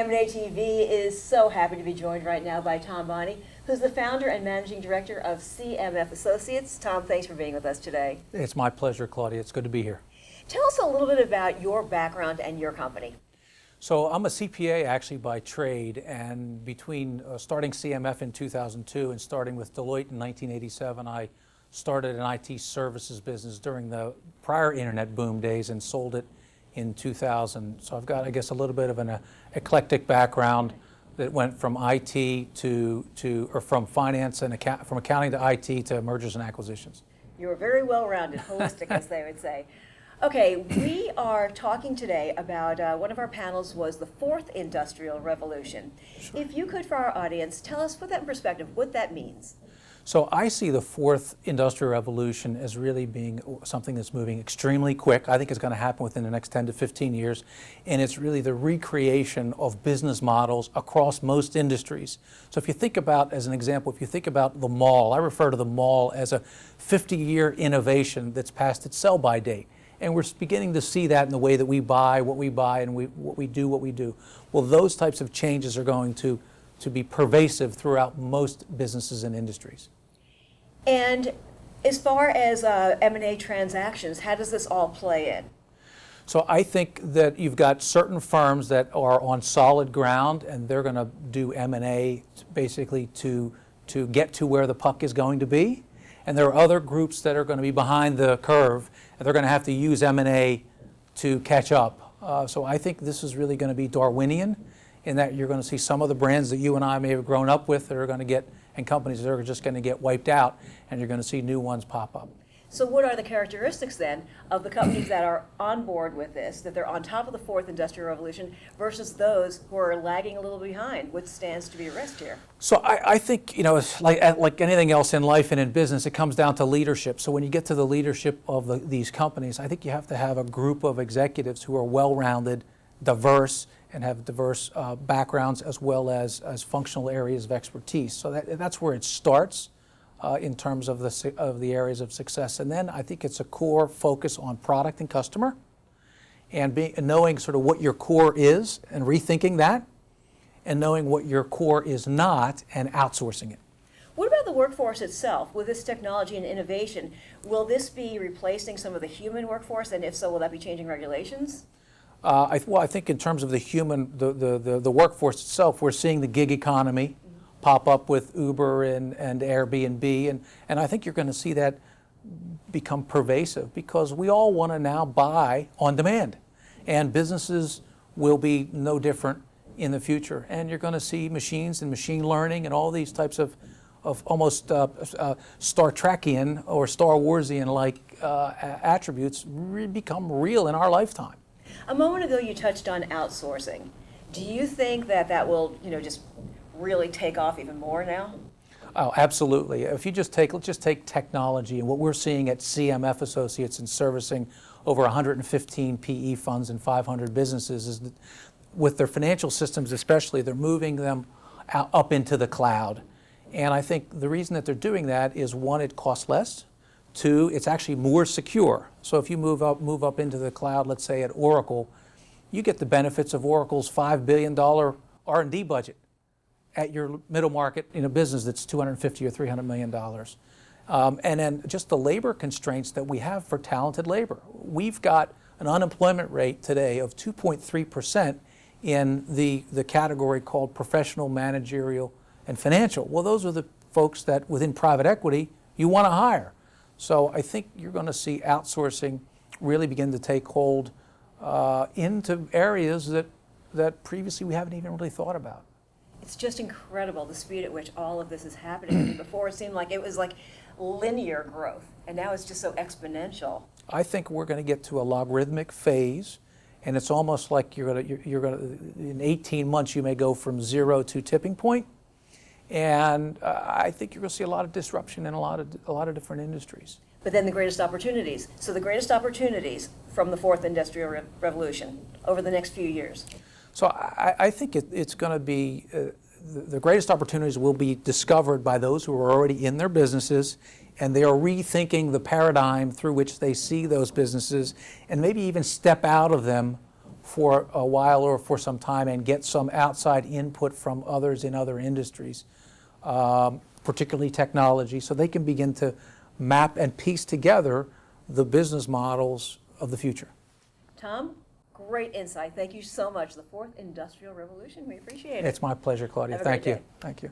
M&A TV is so happy to be joined right now by Tom Bonney, who's the founder and managing director of CMF Associates. Tom, thanks for being with us today. It's my pleasure, Claudia. It's good to be here. Tell us a little bit about your background and your company. So I'm a CPA actually by trade, and between starting CMF in 2002 and starting with Deloitte in 1987, I started an IT services business during the prior internet boom days and sold it in 2000. So I've got, I guess, a little bit of an eclectic background that went from IT or from finance and from accounting to IT to mergers and acquisitions. You were very well-rounded, holistic, as they would say. Okay, we are talking today about one of our panels was the fourth industrial revolution. Sure. If you could, for our audience, tell us, put that in perspective, what that means. So I see the fourth industrial revolution as really being something that's moving extremely quick. I think it's going to happen within the next 10 to 15 years. And it's really the recreation of business models across most industries. So if you think about, as an example, if you think about the mall, I refer to the mall as a 50-year innovation that's past its sell-by date. And we're beginning to see that in the way that we buy, and what we do. Well, those types of changes are going to be pervasive throughout most businesses and industries. And as far as M&A transactions, how does this all play in? So I think that you've got certain firms that are on solid ground, and they're going to do M&A basically to get to where the puck is going to be. And there are other groups that are going to be behind the curve, and they're going to have to use M&A to catch up. So I think this is really going to be Darwinian, in that you're going to see some of the brands that you and I may have grown up with that are going to get, and companies that are just going to get wiped out, and you're going to see new ones pop up. So what are the characteristics then of the companies that are on board with this, that they're on top of the fourth industrial revolution, versus those who are lagging a little behind? What stands to be at risk here? So I think, it's like anything else in life and in business, it comes down to leadership. So when you get to the leadership of these companies, I think you have to have a group of executives who are well-rounded, diverse, and have diverse backgrounds as well as functional areas of expertise. So that's where it starts. In terms of the areas of success. And then I think it's a core focus on product and customer, and knowing sort of what your core is and rethinking that, and knowing what your core is not and outsourcing it. What about the workforce itself? With this technology and innovation, will this be replacing some of the human workforce, and if so, will that be changing regulations? I think in terms of the human, the workforce itself, we're seeing the gig economy pop up with Uber and Airbnb, and I think you're going to see that become pervasive, because we all want to now buy on demand, and businesses will be no different in the future. And you're going to see machines and machine learning and all these types of almost Star Trekian or Star Warsian like attributes become real in our lifetime. A moment ago you touched on outsourcing. Do you think that will just really take off even more now? Oh, absolutely. If you let's just take technology, and what we're seeing at CMF Associates in servicing over 115 PE funds and 500 businesses is that with their financial systems especially, they're moving them up into the cloud. And I think the reason that they're doing that is, one, it costs less. Two, it's actually more secure. So if you move up into the cloud, let's say at Oracle, you get the benefits of Oracle's $5 billion R&D budget at your middle market in a business that's $250 or $300 million. And then just the labor constraints that we have for talented labor. We've got an unemployment rate today of 2.3% in the category called professional, managerial, and financial. Well, those are the folks that within private equity you want to hire. So I think you're going to see outsourcing really begin to take hold into areas that previously we haven't even really thought about. It's just incredible the speed at which all of this is happening. I mean, before it seemed like it was like linear growth, and now it's just so exponential. I think we're going to get to a logarithmic phase, and it's almost like you're going to in 18 months you may go from zero to tipping point, and I think you're going to see a lot of disruption in a lot of different industries. But then the greatest opportunities. So the greatest opportunities from the fourth industrial revolution over the next few years. So I think it's going to be, the greatest opportunities will be discovered by those who are already in their businesses, and they are rethinking the paradigm through which they see those businesses, and maybe even step out of them for a while or for some time and get some outside input from others in other industries, particularly technology, so they can begin to map and piece together the business models of the future. Tom, great insight. Thank you so much. The fourth industrial revolution. We appreciate it. It's my pleasure, Claudia. Have a great Thank you. day. Thank you.